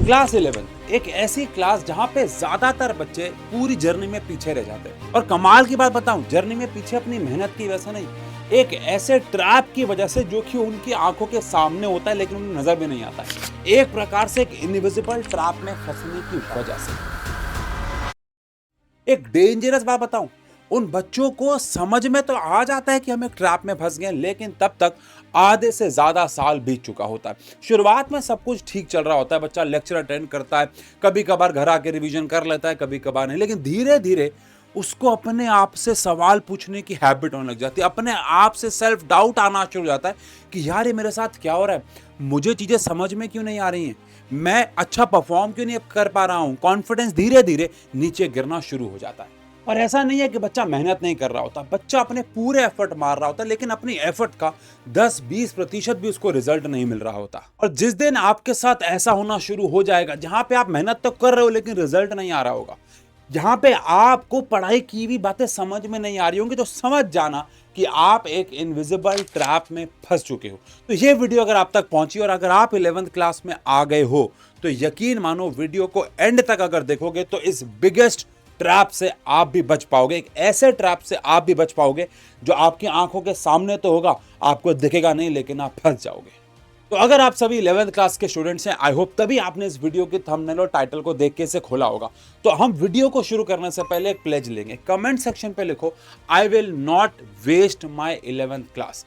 Class 11 एक ऐसी class जहां पे ज्यादातर बच्चे पूरी जर्नी में पीछे रह जाते हैं। और कमाल की बात बताऊं, जर्नी में पीछे अपनी मेहनत की वजह से नहीं, एक ऐसे ट्रैप की वजह से जो कि उनकी आंखों के सामने होता है लेकिन उन्हें नजर भी नहीं आता है। एक प्रकार से एक इनविजिबल ट्रैप में फंसने की वजह से। एक डेंजरस बात बताऊं, उन बच्चों को समझ में तो आ जाता है कि हम एक ट्रैप में फंस गए, लेकिन तब तक आधे से ज्यादा साल बीत चुका होता है। शुरुआत में सब कुछ ठीक चल रहा होता है, बच्चा लेक्चर अटेंड करता है, कभी कभार घर आके रिवीजन कर लेता है, कभी कभार नहीं, लेकिन धीरे धीरे उसको अपने आप से सवाल पूछने की हैबिट होने लग जाती है। अपने आप से सेल्फ डाउट आना शुरू हो जाता है कि यार ये मेरे साथ क्या हो रहा है, मुझे चीजें समझ में क्यों नहीं आ रही हैं, मैं अच्छा परफॉर्म क्यों नहीं कर पा रहा हूं। कॉन्फिडेंस धीरे धीरे नीचे गिरना शुरू हो जाता है। और ऐसा नहीं है कि बच्चा मेहनत नहीं कर रहा होता, बच्चा अपने पूरे एफर्ट मार रहा होता है, लेकिन अपनी एफर्ट का 10-20% भी उसको रिजल्ट नहीं मिल रहा होता। और जिस दिन आपके साथ ऐसा होना शुरू हो जाएगा, जहां पे आप मेहनत तो कर रहे हो लेकिन रिजल्ट नहीं आ रहा होगा, जहां पे आपको पढ़ाई की भी बातें समझ में नहीं आ रही होंगी, तो समझ जाना कि आप एक इनविजिबल ट्रैप में फंस चुके हो। तो ये वीडियो अगर आप तक पहुंची और अगर आप 11th क्लास में आ गए हो, तो यकीन मानो वीडियो को एंड तक अगर देखोगे तो इस बिगेस्ट ट्रैप से आप भी बच पाओगे। एक ऐसे ट्रैप से आप भी बच पाओगे जो आपकी आंखों के सामने तो होगा, आपको दिखेगा नहीं, लेकिन आप फंस जाओगे। तो अगर आप सभी 11th क्लास के स्टूडेंट्स हैं, आई होप तभी आपने इस वीडियो के थंबनेल और टाइटल को देख के इसे खोला होगा। तो हम वीडियो को शुरू करने से पहले एक प्लेज लेंगे। कमेंट सेक्शन पे लिखो, I will not waste my 11th class.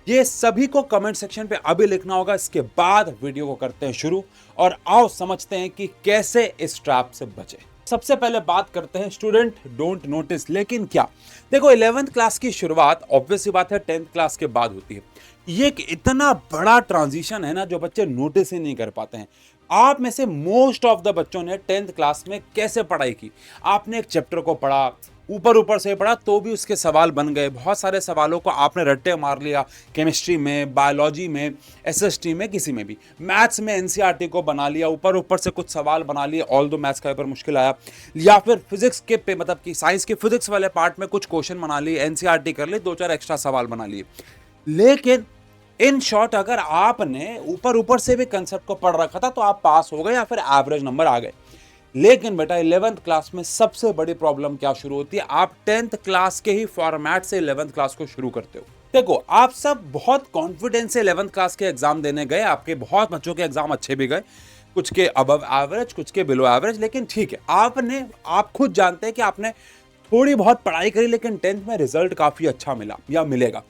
ये सभी को कमेंट सेक्शन पे अभी लिखना होगा, इसके बाद वीडियो को करते हैं शुरू और आओ समझते हैं कि कैसे इस ट्रैप से बचे। सबसे पहले बात करते हैं स्टूडेंट डोंट नोटिस। लेकिन क्या, देखो 11th क्लास की शुरुआत ऑब्वियस सी बात है 10th क्लास के बाद होती है। ये एक इतना बड़ा ट्रांजिशन है ना, जो बच्चे नोटिस ही नहीं कर पाते हैं। आप में से मोस्ट ऑफ द बच्चों ने 10th क्लास में कैसे पढ़ाई की, आपने एक चैप्टर को पढ़ा, ऊपर ऊपर से पढ़ा तो भी उसके सवाल बन गए, बहुत सारे सवालों को आपने रट्टे मार लिया, केमिस्ट्री में, बायोलॉजी में, एसएसटी में, किसी में भी। मैथ्स में एनसीईआरटी को बना लिया, ऊपर ऊपर से कुछ सवाल बना लिए, ऑल दो मैथ्स का पेपर मुश्किल आया, या फिर फिजिक्स के पे मतलब कि साइंस के फिजिक्स वाले पार्ट में कुछ क्वेश्चन बना लिए, एनसीईआरटी कर ली, 2-4 एक्स्ट्रा सवाल बना लिए। लेकिन इन शॉर्ट अगर आपने ऊपर ऊपर से भी कंसेप्ट को पढ़ रखा था तो आप पास हो गए या फिर एवरेज नंबर आ गए। लेकिन बेटा 11th क्लास में सबसे बड़ी प्रॉब्लम क्या शुरू होती है, आप 10th क्लास के ही फॉर्मेट से 11th क्लास को शुरू करते हो। देखो आप सब बहुत कॉन्फिडेंस से 11th क्लास के एग्जाम देने गए, आपके बहुत बच्चों के एग्जाम अच्छे भी गए, कुछ के अबव एवरेज, कुछ के बिलो एवरेज, लेकिन ठीक है, आप खुद जानते हैं कि आपने थोड़ी बहुत पढ़ाई करी, लेकिन 10th में रिजल्ट काफी अच्छा मिला या मिलेगा।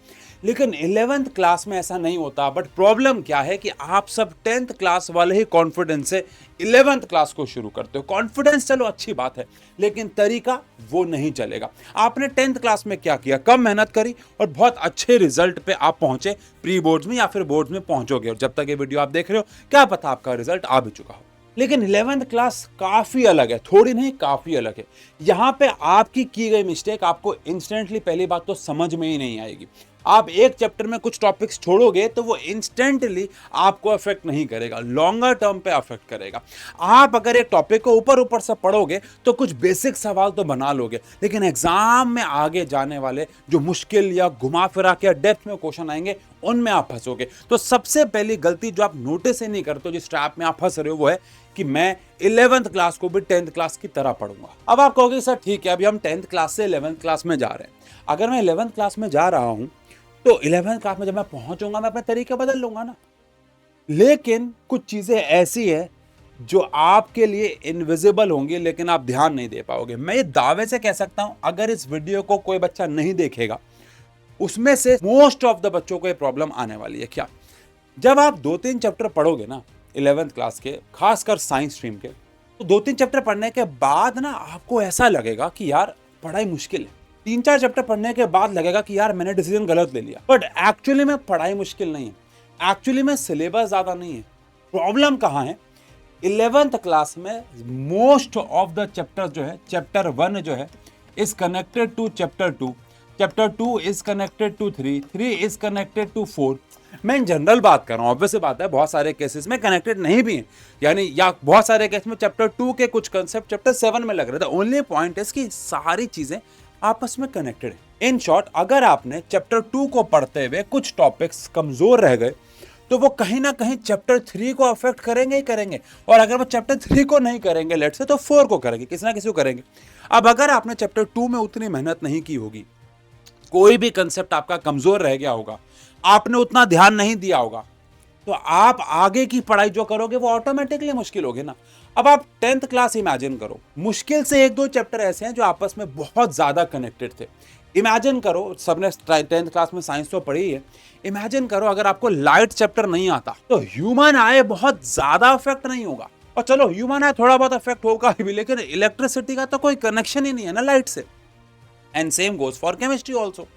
लेकिन 11th क्लास में ऐसा नहीं होता। बट प्रॉब्लम क्या है कि आप सब 10th क्लास वाले ही कॉन्फिडेंस से 11th क्लास को शुरू करते हो। कॉन्फिडेंस चलो अच्छी बात है, लेकिन तरीका वो नहीं चलेगा। आपने 10th क्लास में क्या किया, कम मेहनत करी और बहुत अच्छे रिजल्ट पे आप पहुंचे, प्री बोर्ड्स में या फिर बोर्ड्स में पहुंचोगे। और जब तक ये वीडियो आप देख रहे हो, क्या पता आपका रिजल्ट आ भी चुका हो। लेकिन 11th क्लास काफी अलग है, थोड़ी नहीं काफी अलग है। यहां पे आपकी की गई मिस्टेक आपको इंस्टेंटली पहली बात तो समझ में ही नहीं आएगी। आप एक चैप्टर में कुछ टॉपिक्स छोड़ोगे तो वो इंस्टेंटली आपको अफेक्ट नहीं करेगा, लॉन्गर टर्म पे अफेक्ट करेगा। आप अगर एक टॉपिक को ऊपर ऊपर से पढ़ोगे तो कुछ बेसिक सवाल तो बना लोगे, लेकिन एग्जाम में आगे जाने वाले जो मुश्किल या घुमा फिरा के डेप्थ में क्वेश्चन आएंगे, उनमें आप फंसोगे। तो सबसे पहली गलती जो आप नोटिस ही नहीं करते, जिस ट्रैप में आप फंस रहे हो, वो है कि मैं 11th क्लास को भी 10th क्लास की तरह पढ़ूंगा। अब आप कहोगे सर ठीक है, अभी हम 10th क्लास से 11th क्लास में जा रहे हैं। अगर मैं 11th क्लास में जा रहा हूं तो 11th क्लास में जब मैं पहुंचूंगा, मैं अपने तरीके बदल लूंगा ना। लेकिन कुछ चीजें ऐसी है जो आपके लिए इनविजिबल होंगी, लेकिन आप ध्यान नहीं दे पाओगे। मैं ये दावे से कह सकता हूं, अगर इस वीडियो को कोई बच्चा नहीं देखेगा, उसमें से मोस्ट ऑफ द बच्चों को ये प्रॉब्लम आने वाली है। क्या, जब आप 2-3 चैप्टर पढ़ोगे ना 11th क्लास के, खासकर साइंस स्ट्रीम के, तो 2-3 चैप्टर पढ़ने के बाद ना आपको ऐसा लगेगा कि यार पढ़ाई मुश्किल है। 3-4 चैप्टर पढ़ने के बाद लगेगा कि यार मैंने डिसीजन गलत ले लिया। बट एक्चुअली में पढ़ाई मुश्किल नहीं है, एक्चुअली में सिलेबस ज्यादा नहीं है। प्रॉब्लम कहाँ है, 11th क्लास में मोस्ट ऑफ द चैप्टर जो है, चैप्टर 1 जो है is connected to chapter 2, chapter 2 is connected to 3, 3 is connected to 4। मैं इन जनरल बात कर रहा हूँ, ऑब्वियस बात है बहुत सारे केसेस में कनेक्टेड नहीं भी हैं, यानी या बहुत सारे केस में चैप्टर 2 के कुछ कंसेप्ट चैप्टर 7 में लग रहे थे। ओनली पॉइंट इज कि सारी चीजें आपस में कनेक्टेड है। इन शॉर्ट, अगर आपने चैप्टर 2 को पढ़ते हुए कुछ टॉपिक्स कमजोर रह गए, तो वो कहीं ना कहीं चैप्टर 3 को अफेक्ट करेंगे ही करेंगे। और अगर वो चैप्टर 3 को नहीं करेंगे लेट से, तो 4 को करेंगे, किसी ना किसी को करेंगे। अब अगर आपने चैप्टर 2 में उतनी मेहनत नहीं की होगी, कोई भी कंसेप्ट आपका कमजोर रह गया होगा, आपने उतना ध्यान नहीं दिया होगा, तो आप आगे की पढ़ाई जो करोगे वो ऑटोमेटिकली मुश्किल होगी ना। अब आप 10th क्लास इमेजिन करो, मुश्किल से एक दो चैप्टर ऐसे हैं जो आपस में बहुत ज्यादा कनेक्टेड थे। इमेजिन करो, सबने 10th क्लास में साइंस तो पढ़ी है, इमेजिन करो अगर आपको लाइट चैप्टर नहीं आता तो ह्यूमन आई बहुत ज्यादा अफेक्ट नहीं होगा। और चलो ह्यूमन आई थोड़ा बहुत अफेक्ट होगा भी, लेकिन इलेक्ट्रिसिटी का तो कोई कनेक्शन ही नहीं है ना लाइट से। And same goes for chemistry also.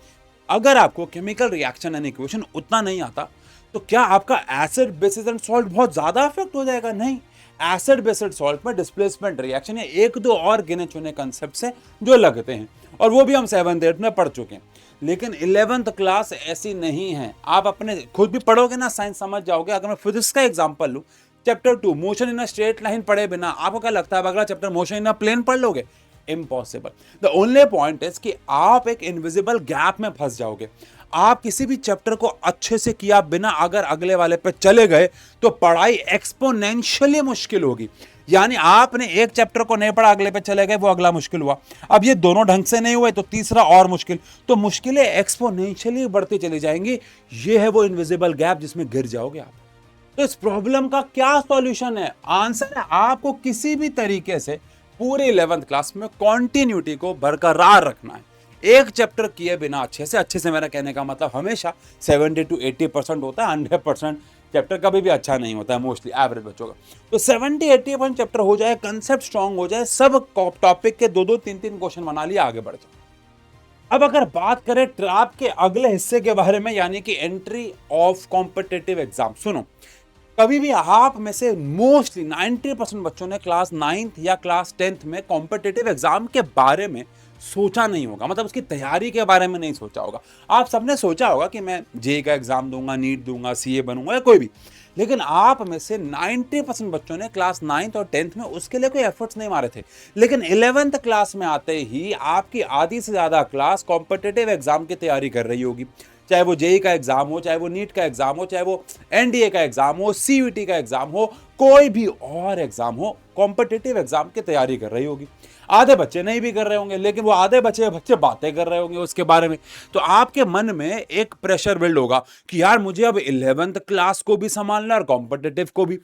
अगर आपको केमिकल रिएक्शन एंड इक्वेशन उतना नहीं आता, तो क्या आपका एसिड बेसिस एंड सॉल्ट बहुत ज्यादा अफेक्ट हो जाएगा? नहीं। एसिड बेसिड सॉल्ट में डिस्प्लेसमेंट रिएक्शन या एक दो और गिने चुने कंसेप्ट हैं जो लगते हैं, और वो भी हम 7th 8th में पढ़ चुके हैं। लेकिन 11th क्लास ऐसी नहीं है। आप अपने खुद भी पढ़ोगे ना साइंस समझ जाओगे। अगर मैं फिजिक्स का एग्जांपल लूं, chapter 2 motion in a straight line पढ़े बिना आपको क्या लगता है अगला chapter motion in a plane पढ़ लोगे? Impossible. The only point is कि आप एक इनविजिबल गैप में फंस जाओगे। आप किसी भी चैप्टर को अच्छे से किया बिना अगर अगले वाले पे चले गए तो पढ़ाई एक्सपोनेंशियली मुश्किल होगी। यानी आपने एक चैप्टर को नहीं पढ़ा, अगले पे चले गए, वो अगला मुश्किल हुआ। अब ये दोनों ढंग से नहीं हुए तो तीसरा और मुश्किल। तो मुश्किलें एक्सपोनेंशियली बढ़ती चली जाएंगी। ये है वो इनविजिबल गैप जिसमें गिर जाओगे आप। तो इस प्रॉब्लम का क्या सॉल्यूशन है? आंसर है आपको किसी भी तरीके से पूरे 11th क्लास में कॉन्टिन्यूटी को बरकरार रखना है। एक चैप्टर किए बिना अच्छे से मेरा कहने का मतलब हमेशा 70 to 80% होता है। 100% चैप्टर कभी भी अच्छा नहीं होता है, मोस्टली एवरेज बच्चों का। तो 70-80% चैप्टर हो जाए, कंसेप्ट स्ट्रांग हो जाए, सब टॉपिक के 2-2 3-3 क्वेश्चन बना लिया, आगे बढ़ जाओ। अब अगर बात करें ट्रैप के अगले हिस्से के बारे में, यानी कि एंट्री ऑफ कॉम्पिटिटिव एग्जाम, सुनो, कभी भी आप में से मोस्टली 90% बच्चों ने क्लास 9th या क्लास 10th में कॉम्पिटिटिव एग्जाम के बारे में सोचा नहीं होगा, मतलब उसकी तैयारी के बारे में नहीं सोचा होगा। आप सबने सोचा होगा कि मैं जेईई का एग्जाम दूंगा, नीट दूंगा, सीए बनूंगा या कोई भी, लेकिन आप में से 90% बच्चों ने क्लास 9th और 10th में उसके लिए कोई एफर्ट्स नहीं मारे थे। लेकिन 11th क्लास में आते ही आपकी आधी से ज्यादा क्लास कॉम्पिटिटिव एग्जाम की तैयारी कर रही होगी। चाहे वो जेईई का एग्जाम हो, चाहे वो नीट का एग्जाम हो, चाहे वो एनडीए का एग्जाम हो, सीयूईटी का एग्जाम हो, कोई भी और एग्जाम हो, कॉम्पिटिटिव एग्जाम की तैयारी कर रही होगी। आधे बच्चे नहीं भी कर रहे होंगे, लेकिन वो आधे बच्चे बातें कर रहे होंगे उसके बारे में। तो आपके मन में एक प्रेशर बिल्ड होगा कि यार मुझे अब 11th क्लास को भी संभालना और कॉम्पिटिटिव को भी।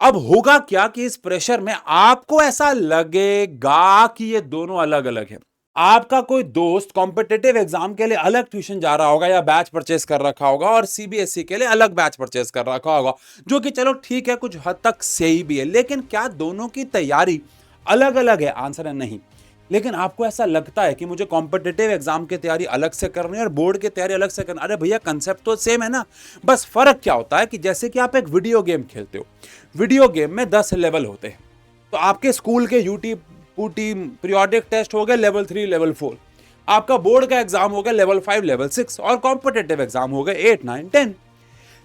अब होगा क्या कि इस प्रेशर में आपको ऐसा लगेगा कि ये दोनों अलग अलग है। आपका कोई दोस्त कॉम्पिटिटिव एग्जाम के लिए अलग ट्यूशन जा रहा होगा या बैच परचेस कर रखा होगा, और सीबीएसई के लिए अलग बैच परचेस कर रखा होगा, जो कि चलो ठीक है, कुछ हद तक सही भी है। लेकिन क्या दोनों की तैयारी अलग अलग है? आंसर है नहीं। लेकिन आपको ऐसा लगता है कि मुझे कॉम्पिटिटिव एग्जाम की तैयारी अलग से करनी है और बोर्ड की तैयारी अलग से करनी। अरे भैया, कंसेप्ट तो सेम है ना। बस फर्क क्या होता है कि जैसे कि आप एक वीडियो गेम खेलते हो, वीडियो गेम में 10 लेवल होते हैं। तो आपके स्कूल के यूटी पूटी पीरियोडिक टेस्ट हो गए लेवल 3 लेवल 4, आपका बोर्ड का एग्जाम हो गया लेवल 5 लेवल 6, और कॉम्पिटिटिव एग्जाम हो गए 8 9 10।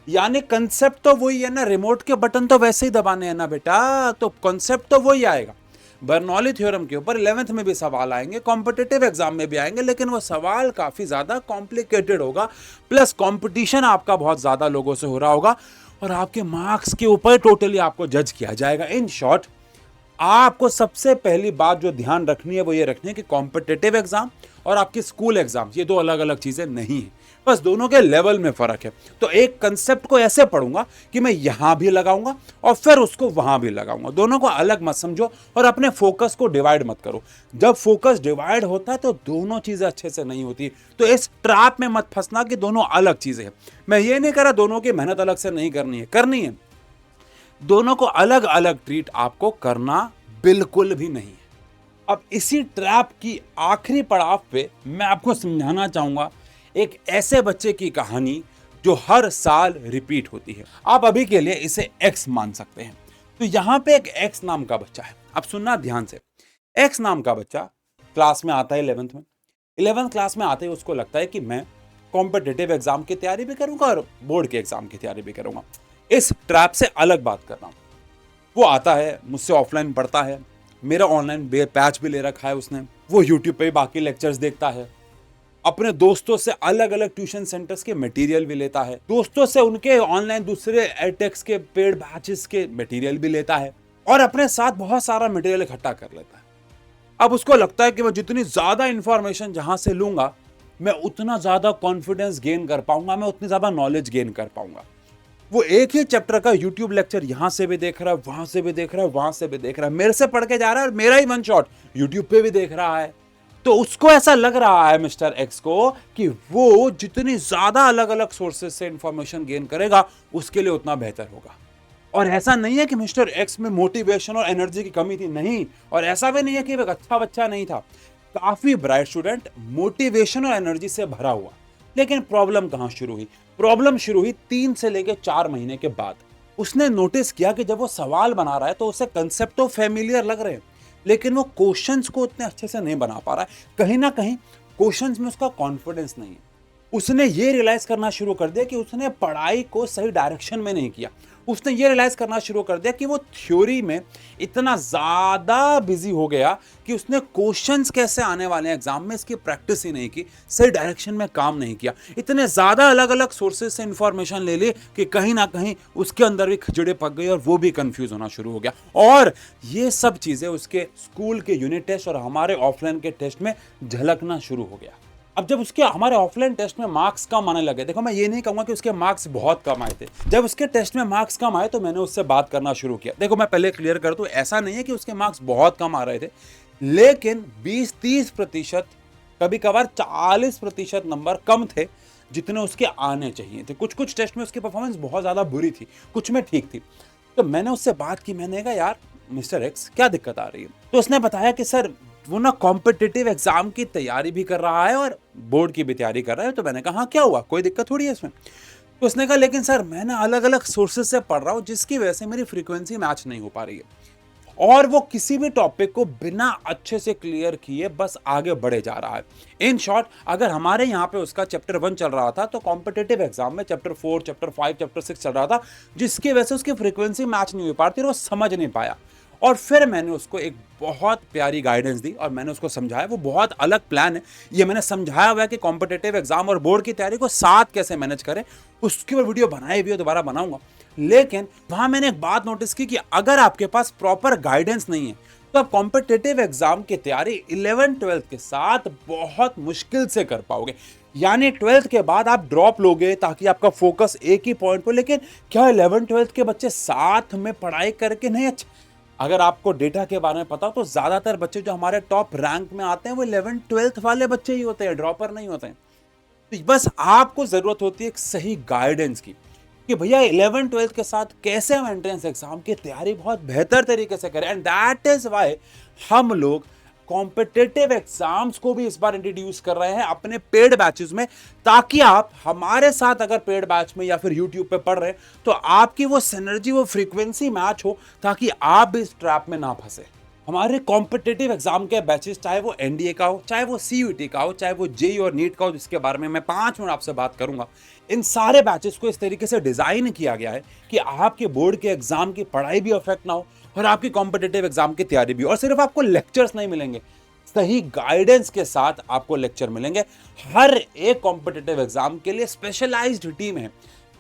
यानी कंसेप्ट तो वही है ना, रिमोट के बटन तो वैसे ही दबाने हैं ना बेटा, तो कंसेप्ट तो वही आएगा। बर्नौली थ्योरम के ऊपर 11th में भी सवाल आएंगे, कॉम्पिटिटिव एग्जाम में भी आएंगे, लेकिन वो सवाल काफी ज्यादा कॉम्प्लिकेटेड होगा, प्लस कंपटीशन आपका बहुत ज्यादा लोगों से हो रहा होगा, और आपके मार्क्स के ऊपर टोटली आपको जज किया जाएगा। इन शॉर्ट, आपको सबसे पहली बात जो ध्यान रखनी है वो ये रखनी है कि कॉम्पिटिटिव एग्जाम और आपके स्कूल एग्जाम ये दो अलग अलग चीजें नहीं है, बस दोनों के लेवल में फर्क है। तो एक कंसेप्ट को ऐसे पढ़ूंगा कि मैं यहां भी लगाऊंगा और फिर उसको वहां भी लगाऊंगा, दोनों को अलग मत समझो और अपने फोकस को डिवाइड मत करो। जब फोकस डिवाइड होता है तो दोनों चीजें अच्छे से नहीं होती। तो इस ट्रैप में मत फंसना कि दोनों अलग चीजें हैं। मैं ये नहीं कह रहा दोनों की मेहनत अलग से नहीं करनी है, करनी है। दोनों को अलग अलग ट्रीट आपको करना बिल्कुल भी नहीं है। अब इसी ट्रैप की आखिरी पड़ाव पे मैं आपको समझाना चाहूंगा एक ऐसे बच्चे की कहानी जो हर साल रिपीट होती है। आप अभी के लिए इसे एक्स मान सकते हैं। तो यहां पे एक एक्स नाम का बच्चा है। अब सुनना ध्यान से। एक्स नाम का बच्चा क्लास में आता है 11th में। 11th क्लास में आते ही उसको लगता है कि मैं कॉम्पिटिटिव एग्जाम की तैयारी भी करूंगा और बोर्ड के एग्जाम की तैयारी भी करूंगा। इस ट्रैप से अलग बात कर रहा हूं। वो आता है, मुझसे ऑफलाइन पढ़ता है, मेरा ऑनलाइन बैच भी ले रखा है उसने, वो यूट्यूब पे बाकी लेक्चर्स देखता है, अपने दोस्तों से अलग अलग ट्यूशन सेंटर्स के मटेरियल भी लेता है, दोस्तों से उनके ऑनलाइन दूसरे एडटेक्स के पेड बैचेस के मटेरियल भी लेता है और अपने साथ बहुत सारा मटेरियल इकट्ठा कर लेता है। अब उसको लगता है कि मैं जितनी ज्यादा इंफॉर्मेशन जहां से लूंगा, मैं उतना ज्यादा कॉन्फिडेंस गेन कर पाऊंगा, मैं उतनी ज्यादा नॉलेज गेन कर पाऊंगा। वो एक ही चैप्टर का यूट्यूब लेक्चर यहां से भी देख रहा है, वहां से भी देख रहा है, वहां से भी देख रहा है, मेरे से पढ़ के जा रहा है और मेरा ही वन शॉट यूट्यूब पे भी देख रहा है। तो उसको ऐसा लग रहा है मिस्टर एक्स को कि वो जितनी ज्यादा अलग अलग सोर्सेज से इंफॉर्मेशन गेन करेगा उसके लिए उतना बेहतर होगा। और ऐसा नहीं है कि मिस्टर एक्स में मोटिवेशन और एनर्जी की कमी थी, नहीं। और ऐसा भी नहीं है कि वो एक अच्छा बच्चा नहीं था, काफी ब्राइट स्टूडेंट, मोटिवेशन और एनर्जी से भरा हुआ। लेकिन प्रॉब्लम कहां शुरू हुई? प्रॉब्लम शुरू हुई 3 से लेकर 4 महीने के बाद। उसने नोटिस किया कि जब वो सवाल बना रहा है तो उसे कंसेप्ट तो फेमिलियर लग रहे हैं, लेकिन वो क्वेश्चंस को उतने अच्छे से नहीं बना पा रहा है। कहीं ना कहीं क्वेश्चंस में उसका कॉन्फिडेंस नहीं है। उसने ये रियलाइज करना शुरू कर दिया कि उसने पढ़ाई को सही डायरेक्शन में नहीं किया। उसने ये रियलाइज करना शुरू कर दिया कि वो थ्योरी में इतना ज्यादा बिजी हो गया कि उसने क्वेश्चंस कैसे आने वाले हैं एग्जाम में इसकी प्रैक्टिस ही नहीं की, सही डायरेक्शन में काम नहीं किया। इतने ज्यादा अलग अलग सोर्सेज से इंफॉर्मेशन ले ली कि कहीं ना कहीं उसके अंदर भी खिचड़े पक गई और वो भी कंफ्यूज होना शुरू हो गया। और ये सब चीजें उसके स्कूल के यूनिट टेस्ट और हमारे ऑफलाइन के टेस्ट में झलकना शुरू हो गया। अब जब उसके हमारे ऑफलाइन टेस्ट में मार्क्स कम आने लगे, देखो मैं ये नहीं कहूंगा कि उसके मार्क्स बहुत कम आए थे, जब उसके टेस्ट में मार्क्स कम आए तो मैंने उससे बात करना शुरू किया। देखो मैं पहले क्लियर कर दूं, ऐसा नहीं है कि उसके मार्क्स बहुत कम आ रहे थे, लेकिन 20-30%, कभी कभार 40% नंबर कम थे जितने उसके आने चाहिए थे। कुछ कुछ टेस्ट में उसकी परफॉर्मेंस बहुत ज्यादा बुरी थी, कुछ में ठीक थी। तो मैंने उससे बात की, मैंने कहा यार मिस्टर एक्स क्या दिक्कत आ रही है? तो उसने बताया कि सर वो ना कॉम्पिटिटिव एग्जाम की तैयारी भी कर रहा है और बोर्ड की भी तैयारी कर रहा है। तो मैंने कहा हाँ क्या हुआ, कोई दिक्कत थोड़ी है इसमें? तो उसने कहा लेकिन सर मैं ना अलग अलग सोर्सेज से पढ़ रहा हूँ जिसकी वजह से मेरी फ्रीक्वेंसी मैच नहीं हो पा रही है, और वो किसी भी टॉपिक को बिना अच्छे से क्लियर किए बस आगे बढ़े जा रहा है। इन शॉर्ट, अगर हमारे यहाँ पे उसका चैप्टर 1 चल रहा था तो कॉम्पिटिटिव एग्जाम में चैप्टर 4, चैप्टर 5, चैप्टर 6 चल रहा था, जिसकी वजह से उसकी फ्रीक्वेंसी मैच नहीं हो पाती और वो समझ नहीं पाया। और फिर मैंने उसको एक बहुत प्यारी गाइडेंस दी और मैंने उसको समझाया, वो बहुत अलग प्लान है, ये मैंने समझाया हुआ है कि कॉम्पिटिटिव एग्जाम और बोर्ड की तैयारी को साथ कैसे मैनेज करें। उसकी ऊपर वीडियो बनाई भी है, दोबारा बनाऊंगा। लेकिन वहां मैंने एक बात नोटिस की कि अगर आपके पास प्रॉपर गाइडेंस नहीं है तो आप कॉम्पिटिटिव एग्जाम की तैयारी 11th-12th के साथ बहुत मुश्किल से कर पाओगे। यानी 12th के बाद आप ड्रॉप लोगे ताकि आपका फोकस एक ही पॉइंट पर, लेकिन क्या 11th-12th के बच्चे साथ में पढ़ाई करके नहीं? अच्छा, अगर आपको डेटा के बारे में पता हो तो ज्यादातर बच्चे जो हमारे टॉप रैंक में आते हैं वो 11th-12th वाले बच्चे ही होते हैं, ड्रॉपर नहीं होते हैं। तो बस आपको जरूरत होती है एक सही गाइडेंस की कि भैया 11th-12th के साथ कैसे हम एंट्रेंस एग्जाम की तैयारी बहुत बेहतर तरीके से करें। एंड दैट इज व्हाई हम लोग कॉम्पिटिटिव एग्जाम्स को भी इस बार इंट्रोड्यूस कर रहे हैं अपने पेड बैचेस में, ताकि आप हमारे साथ अगर पेड बैच में या फिर यूट्यूब पे पढ़ रहे हैं तो आपकी वो सिनर्जी, वो फ्रीक्वेंसी मैच हो, ताकि आप भी इस ट्रैप में ना फंसे। हमारे कॉम्पिटिटिव एग्जाम के बैचेस, चाहे वो एनडीए का हो, चाहे वो सीयूईटी का हो, चाहे वो जेई और नीट का हो, जिसके बारे में मैं 5 मिनट आपसे बात करूंगा, इन सारे बैचेस को इस तरीके से डिजाइन किया गया है कि आपके बोर्ड के एग्जाम की पढ़ाई भी अफेक्ट ना हो और आपकी कॉम्पिटिटिव एग्जाम की तैयारी भी। और सिर्फ आपको लेक्चर्स नहीं मिलेंगे, सही गाइडेंस के साथ आपको लेक्चर मिलेंगे। हर एक कॉम्पिटिटिव एग्जाम के लिए स्पेशलाइज्ड टीम है।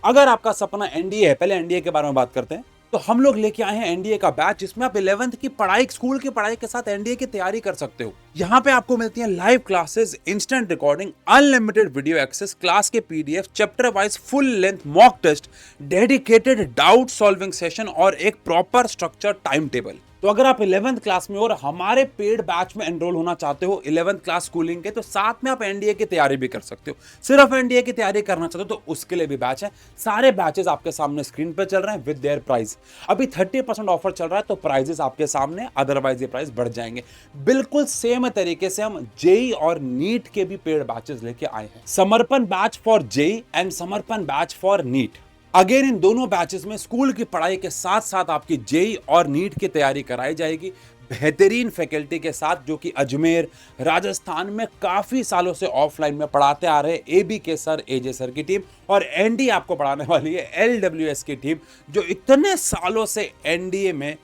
अगर आपका सपना एनडीए है, पहले एनडीए के बारे में बात करते हैं, तो हम लोग लेके आए हैं एनडीए का बैच, जिसमें आप 11th की पढ़ाई, स्कूल की पढ़ाई के साथ एनडीए की तैयारी कर सकते हो। यहाँ पे आपको मिलती है live classes, instant recording, unlimited video access, class के PDF, chapter wise full length mock test, dedicated doubt solving session और एक प्रॉपर स्ट्रक्चर टाइम टेबल। तो अगर आप 11th क्लास में और हमारे पेड बैच में एनरोल होना चाहते हो 11th क्लास स्कूलिंग के, तो साथ में आप एनडीए की तैयारी भी कर सकते हो। सिर्फ एनडीए की तैयारी करना चाहते हो तो उसके लिए भी बैच है। सारे बैचेस आपके सामने स्क्रीन पे चल रहे हैं विद देयर प्राइस। अभी 30% ऑफर चल रहा है तो प्राइजेस आपके सामने, अदरवाइज ये प्राइस बढ़ जाएंगे। बिल्कुल सेम तरीके से हम जेई और नीट के भी पेड बैचेस लेके आए हैं। Samarpan batch for JEE and Samarpan batch for NEET. Again इन दोनों बैचेस में स्कूल की पढ़ाई के साथ साथ आपकी जेई और नीट की तैयारी कराई जाएगी बेहतरीन फैकल्टी के साथ, जो कि अजमेर, राजस्थान में काफी सालों से ऑफलाइन में पढ़ाते आ रहे एबी के सर, एजे सर की टीम, और एनडी आपको पढ़ाने वाली है एलडब्ल्यूएस की टीम, जो इतने सालों से एनडीए में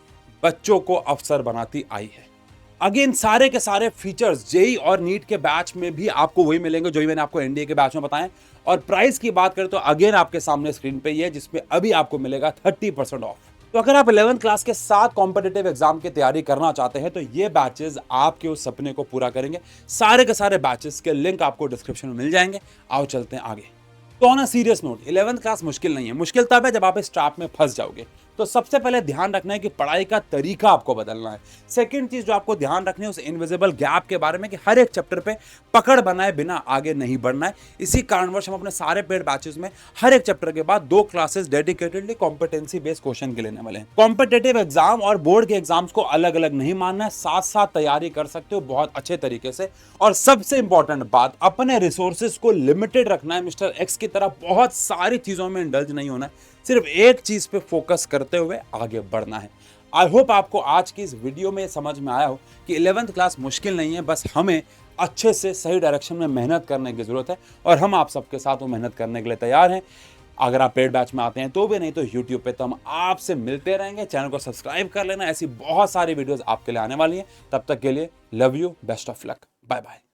बच्चों को अफसर बनाती आई है। अगेन सारे के सारे फीचर्स जेई और नीट के बैच में भी आपको वही मिलेंगे जो ही मैंने आपको एनडीए के बैच में बताएं। और प्राइस की बात करें तो अगेन आपके सामने स्क्रीन पे ही है, जिसमें अभी आपको मिलेगा 30% ऑफ। तो अगर आप 11th क्लास के 7 कॉम्पिटिटिव एग्जाम की तैयारी करना चाहते हैं तो ये बैचेस आपके उस सपने को पूरा करेंगे। सारे के सारे बैचेस के लिंक आपको डिस्क्रिप्शन में मिल जाएंगे। आओ चलते हैं आगे। तो on a serious note, 11th class मुश्किल नहीं है, मुश्किल तब है जब आप इस ट्रैप में फंस जाओगे। तो सबसे पहले ध्यान रखना है कि पढ़ाई का तरीका आपको बदलना है। सेकंड चीज जो आपको ध्यान रखनी है उस इनविजिबल गैप के बारे में कि हर एक चैप्टर पे पकड़ बनाए बिना आगे नहीं बढ़ना है। इसी कारणवश हम अपने सारे पेड बैचेस में हर एक चैप्टर के बाद 2 classes dedicatedly competency based question के लेने वाले हैं। कॉम्पिटेटिव एग्जाम और बोर्ड के एग्जाम्स को अलग अलग नहीं मानना है, साथ साथ तैयारी कर सकते हो बहुत अच्छे तरीके से। और सबसे इंपॉर्टेंट बात, अपने रिसोर्सेज को लिमिटेड रखना है। मिस्टर एक्स की तरह बहुत सारी चीजों में इंडल्ज नहीं होना है, सिर्फ एक चीज पे फोकस करते हुए आगे बढ़ना है। आई होप आपको आज की इस वीडियो में समझ में आया हो कि 11th क्लास मुश्किल नहीं है, बस हमें अच्छे से सही डायरेक्शन में मेहनत करने की जरूरत है और हम आप सबके साथ वो मेहनत करने के लिए तैयार हैं। अगर आप पेड बैच में आते हैं तो भी, नहीं तो यूट्यूब पे तो हम आपसे मिलते रहेंगे। चैनल को सब्सक्राइब कर लेना, ऐसी बहुत सारी वीडियोस आपके लिए आने वाली हैं। तब तक के लिए love you, best of luck, bye bye.